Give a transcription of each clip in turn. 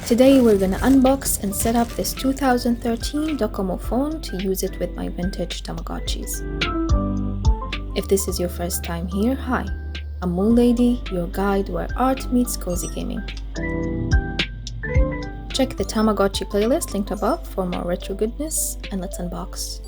Today we're gonna unbox and set up this 2013 Docomo phone to use it with my vintage Tamagotchis. If this is your first time here, hi, I'm Moon Lady, your guide where art meets cozy gaming. Check the Tamagotchi playlist linked above for more retro goodness, and let's unbox.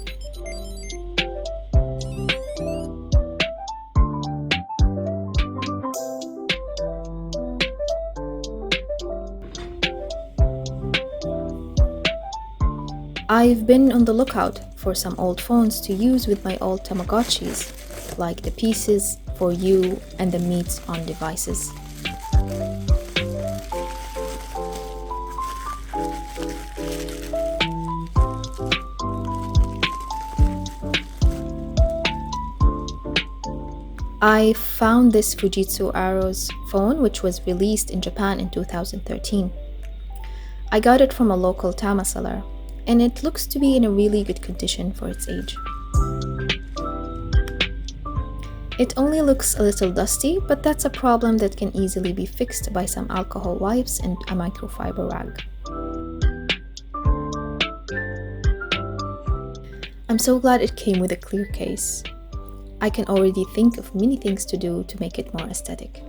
I've been on the lookout for some old phones to use with my old Tamagotchis, like the pieces for you and the meats on devices. I found this Fujitsu Arrows phone, which was released in Japan in 2013. I got it from a local Tama seller, and it looks to be in a really good condition for its age. It only looks a little dusty, but that's a problem that can easily be fixed by some alcohol wipes and a microfiber rag. I'm so glad it came with a clear case. I can already think of many things to do to make it more aesthetic.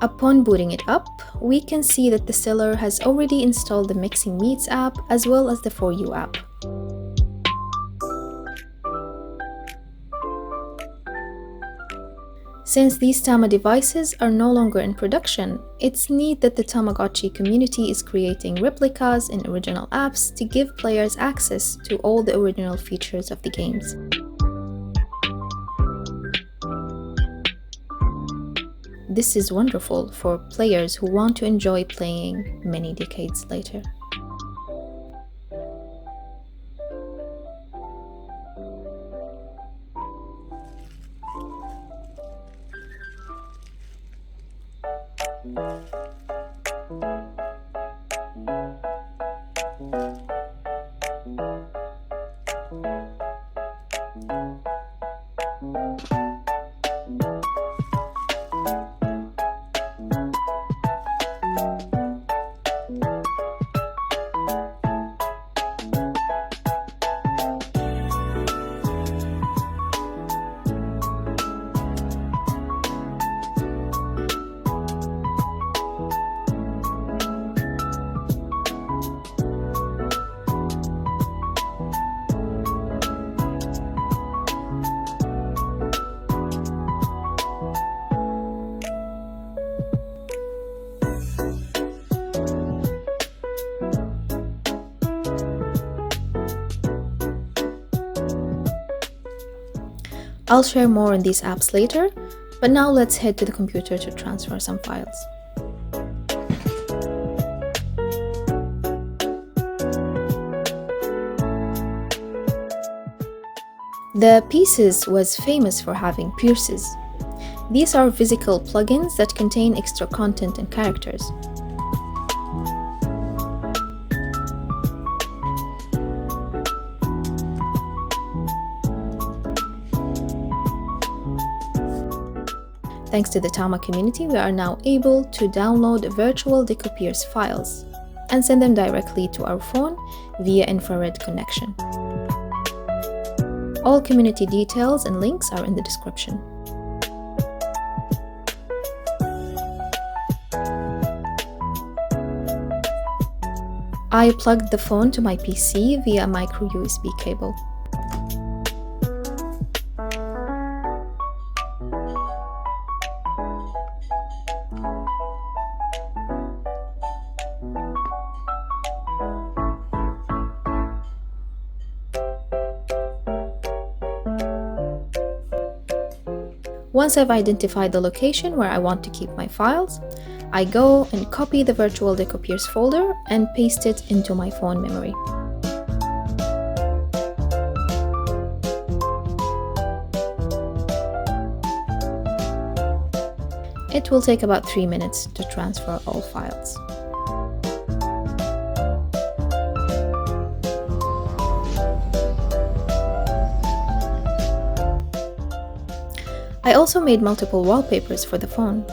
Upon booting it up, we can see that the seller has already installed the Mixing Meats app as well as the For You app. Since these Tama devices are no longer in production, it's neat that the Tamagotchi community is creating replicas and original apps to give players access to all the original features of the games. This is wonderful for players who want to enjoy playing many decades later. I'll share more on these apps later, but now let's head to the computer to transfer some files. The Pieces was famous for having pierces. These are physical plugins that contain extra content and characters. Thanks to the Tama community, we are now able to download Virtual Deco Pierce files and send them directly to our phone via infrared connection. All community details and links are in the description. I plugged the phone to my PC via a micro USB cable. Once I've identified the location where I want to keep my files, I go and copy the Virtual Deco Pierce folder and paste it into my phone memory. It will take about 3 minutes to transfer all files. I also made multiple wallpapers for the phone.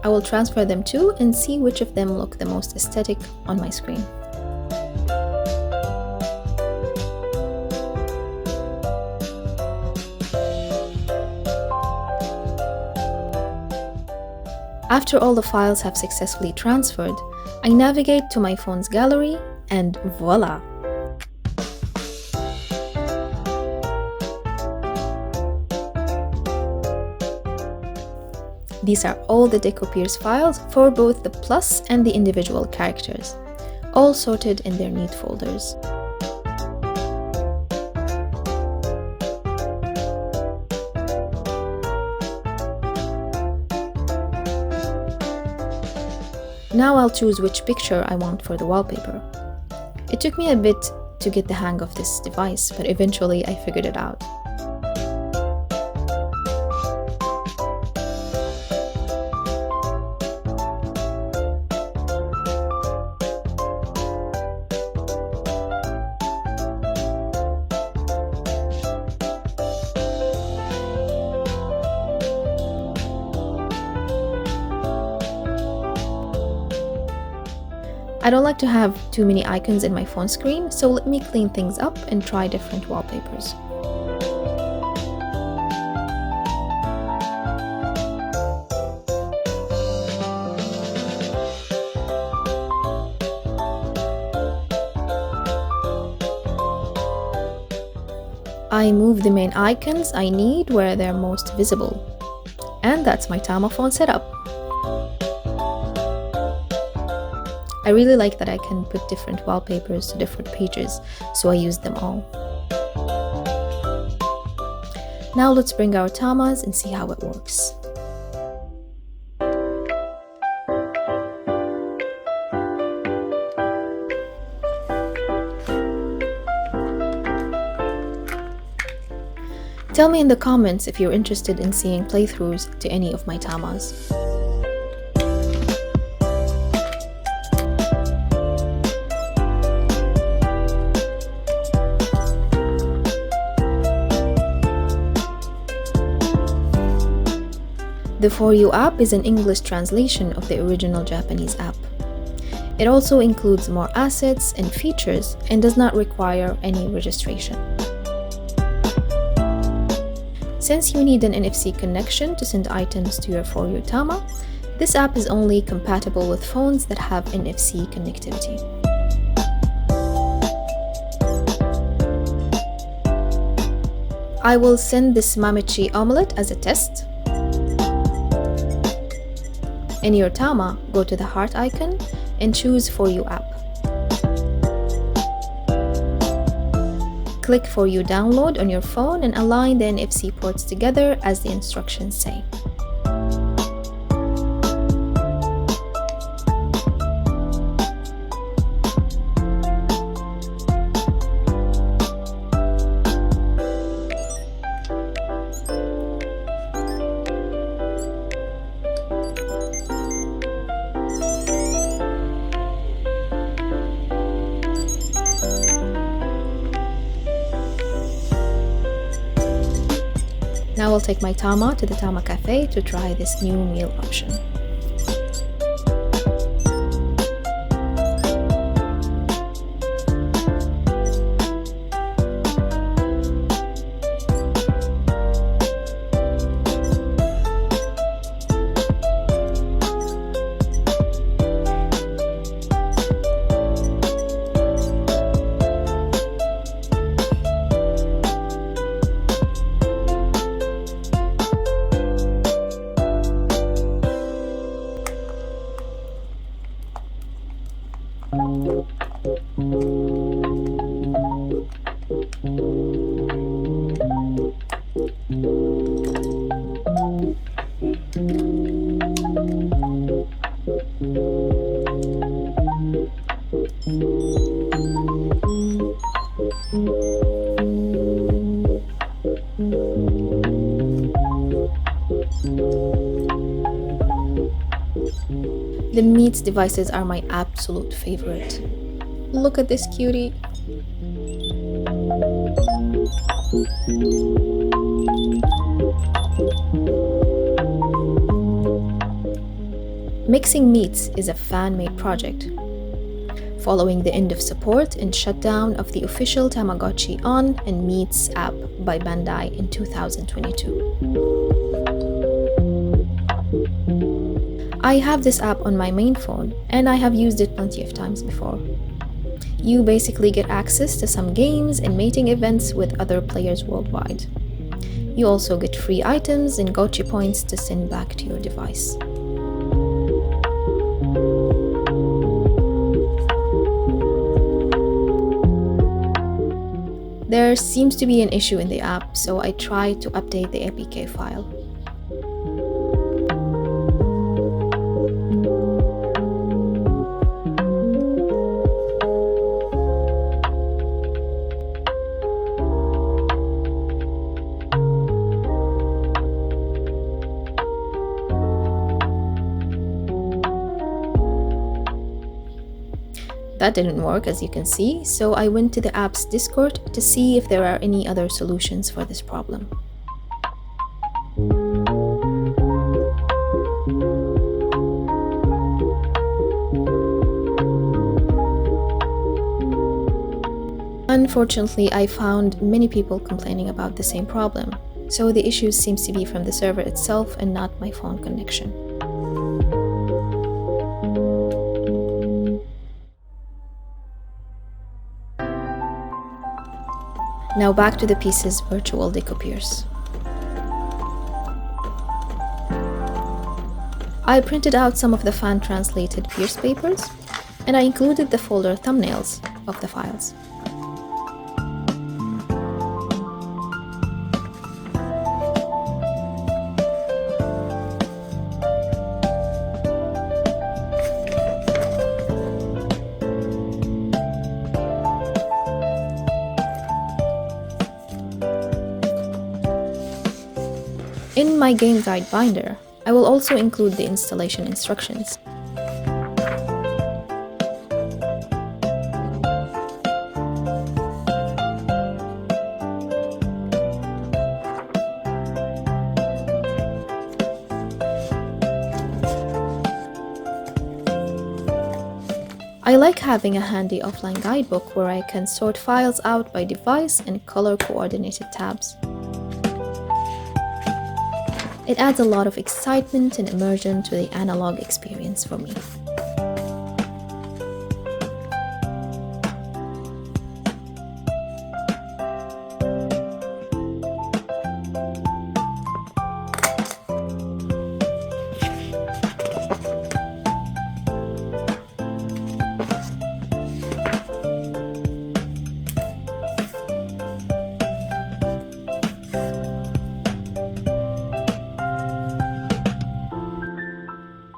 I will transfer them too and see which of them look the most aesthetic on my screen. After all the files have successfully transferred, I navigate to my phone's gallery and voila! These are all the Deco Pierce files for both the plus and the individual characters, all sorted in their neat folders. Now I'll choose which picture I want for the wallpaper. It took me a bit to get the hang of this device, but eventually I figured it out. I don't like to have too many icons in my phone screen, so let me clean things up and try different wallpapers. I move the main icons I need where they're most visible. And that's my Tama phone setup. I really like that I can put different wallpapers to different pages, so I use them all. Now let's bring our Tamas and see how it works. Tell me in the comments if you're interested in seeing playthroughs to any of my Tamas. The For You app is an English translation of the original Japanese app. It also includes more assets and features and does not require any registration. Since you need an NFC connection to send items to your For You Tama, this app is only compatible with phones that have NFC connectivity. I will send this Mamichi omelette as a test. In your Tama, go to the heart icon and choose For You app. Click For You download on your phone and align the NFC ports together as the instructions say. Now I'll take my Tama to the Tama Cafe to try this new meal option. The Meets devices are my absolute favorite. Look at this cutie. Mixing Meets is a fan-made project. Following the end of support and shutdown of the official Tamagotchi On and Meets app by Bandai in 2022. I have this app on my main phone and I have used it plenty of times before. You basically get access to some games and mating events with other players worldwide. You also get free items and Gotchi points to send back to your device. There seems to be an issue in the app, so I tried to update the APK file. That didn't work, as you can see, so I went to the app's Discord to see if there are any other solutions for this problem. Unfortunately, I found many people complaining about the same problem, so the issue seems to be from the server itself and not my phone connection. Now back to the piece's Virtual Deco Pierce. I printed out some of the fan-translated Pierce papers, and I included the folder thumbnails of the files. In my game guide binder, I will also include the installation instructions. I like having a handy offline guidebook where I can sort files out by device and color-coordinated tabs. It adds a lot of excitement and immersion to the analog experience for me.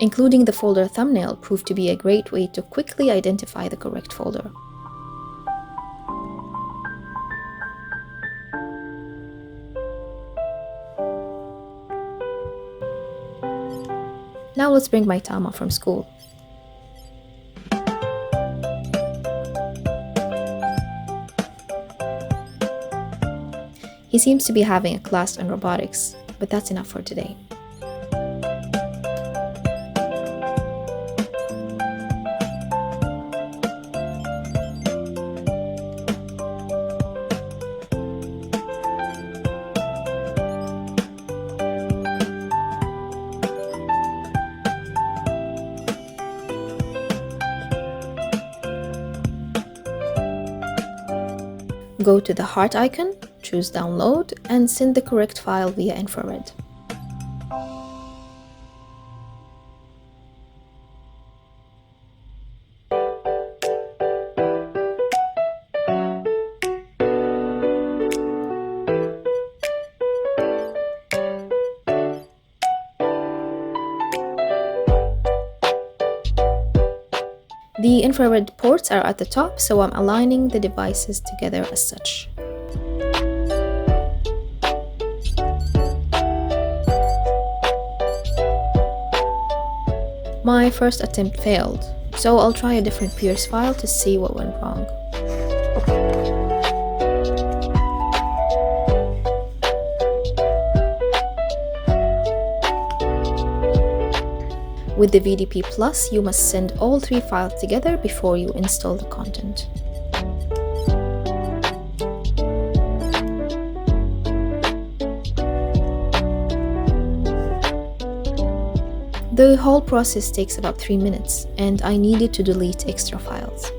Including the folder thumbnail proved to be a great way to quickly identify the correct folder. Now let's bring my Tama from school. He seems to be having a class on robotics, but that's enough for today. Go to the heart icon, choose download, and send the correct file via infrared. The infrared ports are at the top, so I'm aligning the devices together as such. My first attempt failed, so I'll try a different Pierce file to see what went wrong. With the VDP Plus, you must send all 3 files together before you install the content. The whole process takes about 3 minutes, and I needed to delete extra files.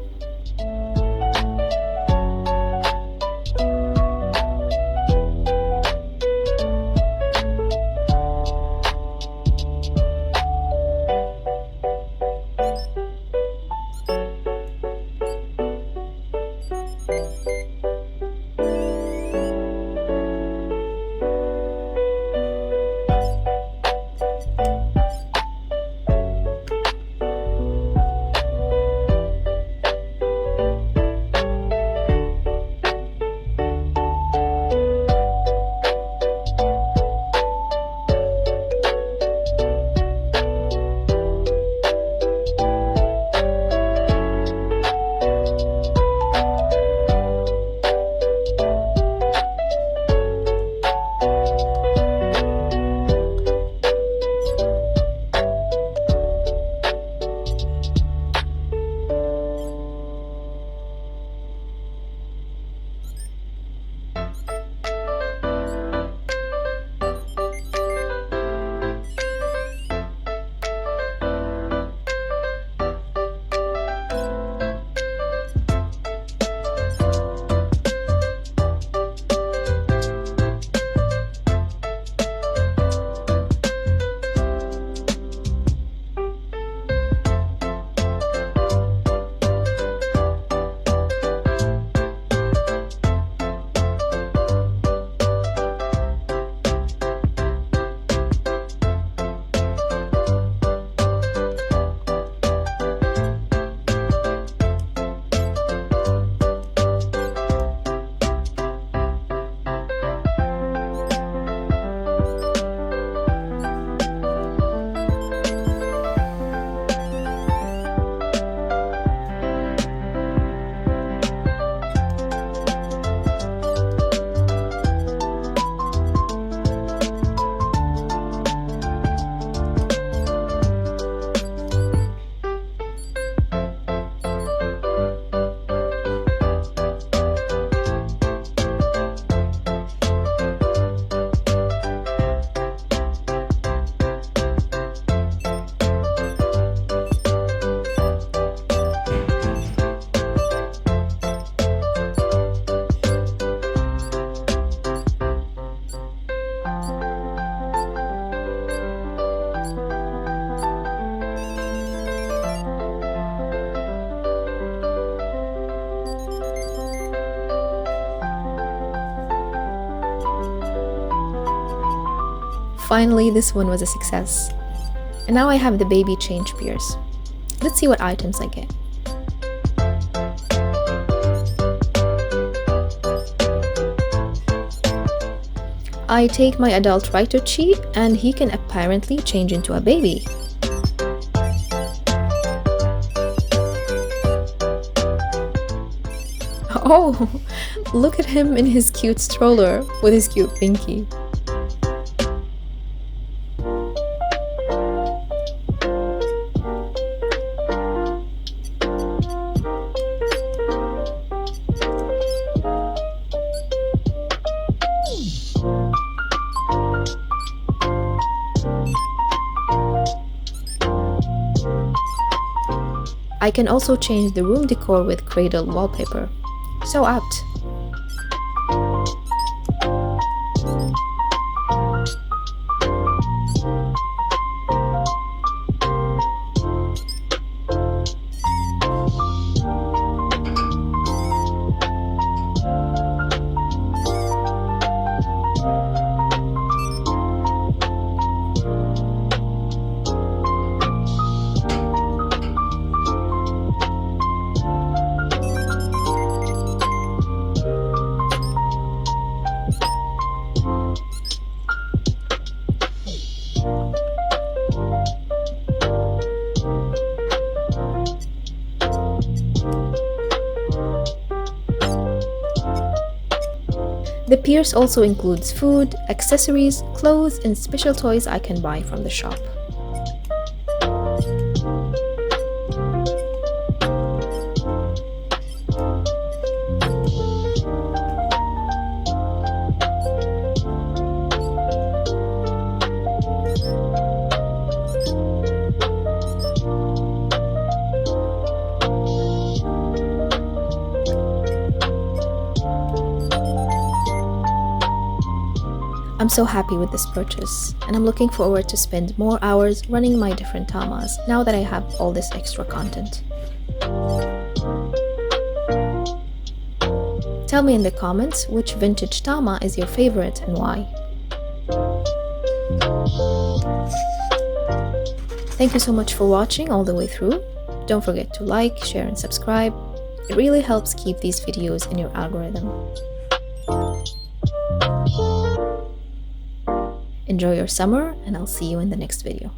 Finally, this one was a success. And now I have the baby change Pierce. Let's see what items I get. I take my adult Raitochi and he can apparently change into a baby. Oh, look at him in his cute stroller with his cute pinky. I can also change the room decor with cradle wallpaper. So apt. The Pierce also includes food, accessories, clothes, and special toys I can buy from the shop. I'm so happy with this purchase, and I'm looking forward to spend more hours running my different tamas now that I have all this extra content. Tell me in the comments which vintage tama is your favorite and why. Thank you so much for watching all the way through. Don't forget to like, share, and subscribe. It really helps keep these videos in your algorithm. Enjoy your summer, and I'll see you in the next video.